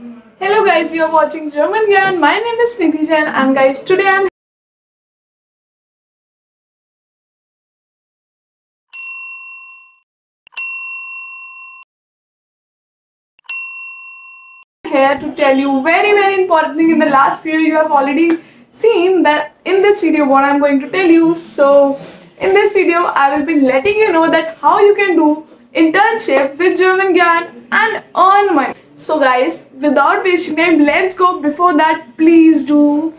Hello guys, you are watching German Gyan. My name is Nidhi Jain and guys, today I'm here to tell you very important thing. In the last video you have already seen that in this video what I'm going to tell you. So in this video I will be letting you know that how you can do internship with German Gyan and earn money. So guys, without wasting time, let's go. Before that, please do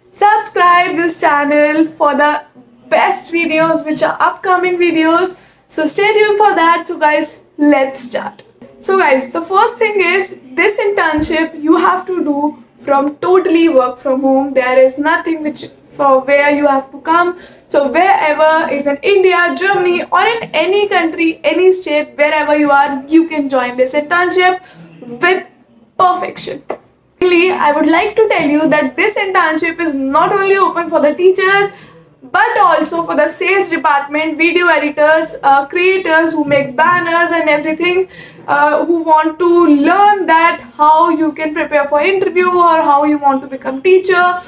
subscribe this channel for the best videos which are upcoming videos. So stay tuned for that. So guys, let's start. So guys, the first thing is this internship you have to do from totally work from home. There is nothing which for where you have to come. So wherever is in India, Germany or in any country, any state, wherever you are, you can join this internship with perfection. I would like to tell you that this internship is not only open for the teachers but also for the sales department, video editors, creators who makes banners and everything, who want to learn that how you can prepare for interview or how you want to become teacher,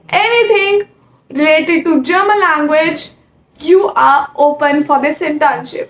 anything related to German language, you are open for this internship.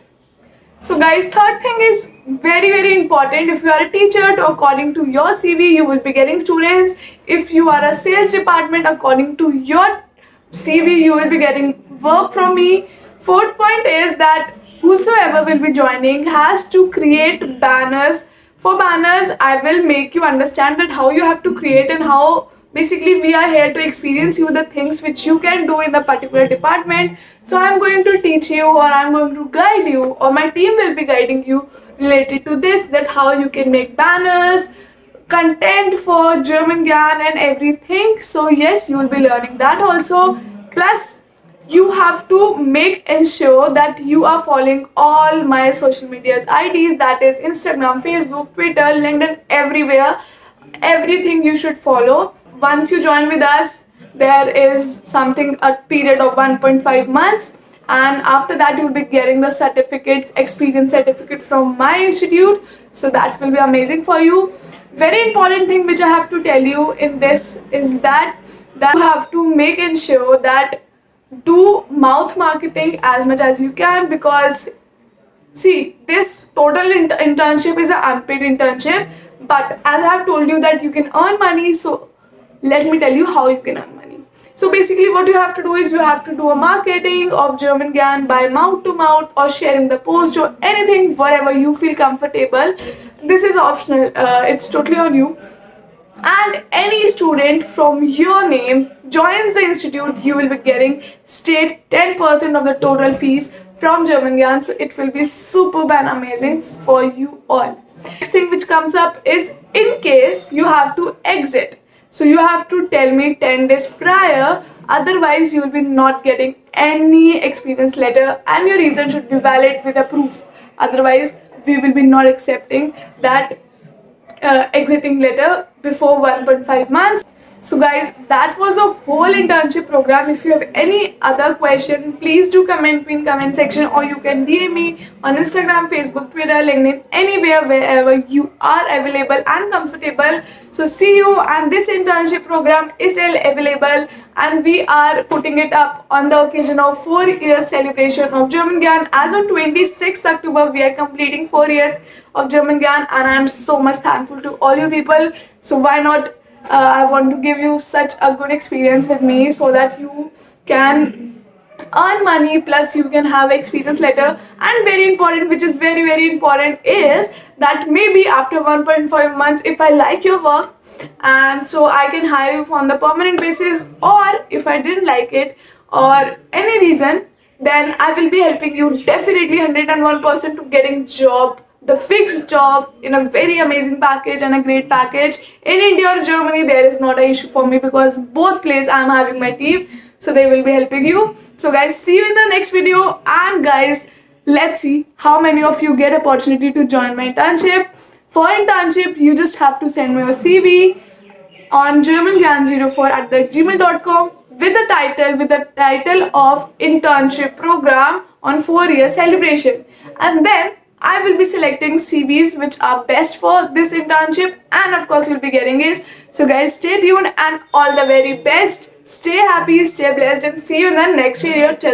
So guys, third thing is very important. If you are a teacher, according to your CV you will be getting students. If you are a sales department, according to your CV you will be getting work from me. Fourth point is that whosoever will be joining has to create banners. For banners I will make you understand that how you have to create and how basically we are here to experience you the things which you can do in the particular department. So I'm going to teach you or I'm going to guide you or my team will be guiding you related to this, that how you can make banners, content for German Gyan and everything. So yes, you will be learning that also. Plus you have to ensure that you are following all my social media's IDs, that is Instagram, Facebook, Twitter, LinkedIn, everywhere. Everything you should follow. Once you join with us, there is a period of 1.5 months, and after that you'll be getting the certificate, experience certificate from my institute. So that will be amazing for you. Very important thing which I have to tell you in this is that you have to ensure that do mouth marketing as much as you can, because see, this total internship is an unpaid internship, but as I have told you that you can earn money, so let me tell you how you can earn money. So basically what you have to do is you have to do a marketing of German Gyan by mouth to mouth or sharing the post or anything, wherever you feel comfortable. This is optional, it's totally on you. And any student from your name joins the institute, you will be getting state 10% of the total fees from German Gyan. So it will be superb and amazing for you all. Next thing which comes up is in case you have to exit. So you have to tell me 10 days prior, otherwise you will be not getting any experience letter and your reason should be valid with a proof. Otherwise we will be not accepting that exiting letter before 1.5 months. So guys, that was a whole internship program. If you have any other question, please do comment in comment section, or you can DM me on Instagram, Facebook, Twitter, LinkedIn, anywhere wherever you are available and comfortable. So see you, and this internship program is still available and we are putting it up on the occasion of 4 years celebration of German Gyan. As on 26th October we are completing 4 years of German Gyan, and I am so much thankful to all you people. So why not, I want to give you such a good experience with me so that you can earn money, plus you can have experience letter. And very important, which is very important, is that maybe after 1.5 months if I like your work, and so I can hire you on the permanent basis, or if I didn't like it or any reason, then I will be helping you definitely 101% to getting job, the fixed job in a very amazing package and a great package in India or Germany. There is not an issue for me because both places I am having my team, so they will be helping you. So guys, see you in the next video, and guys, let's see how many of you get opportunity to join my internship. For internship, you just have to send me your CV on germangyan04@gmail.com with the title of internship program on 4 year celebration, and then I will be selecting CVs which are best for this internship, and of course you'll be getting it. So guys, stay tuned and all the very best. Stay happy, stay blessed, and see you in the next video. Till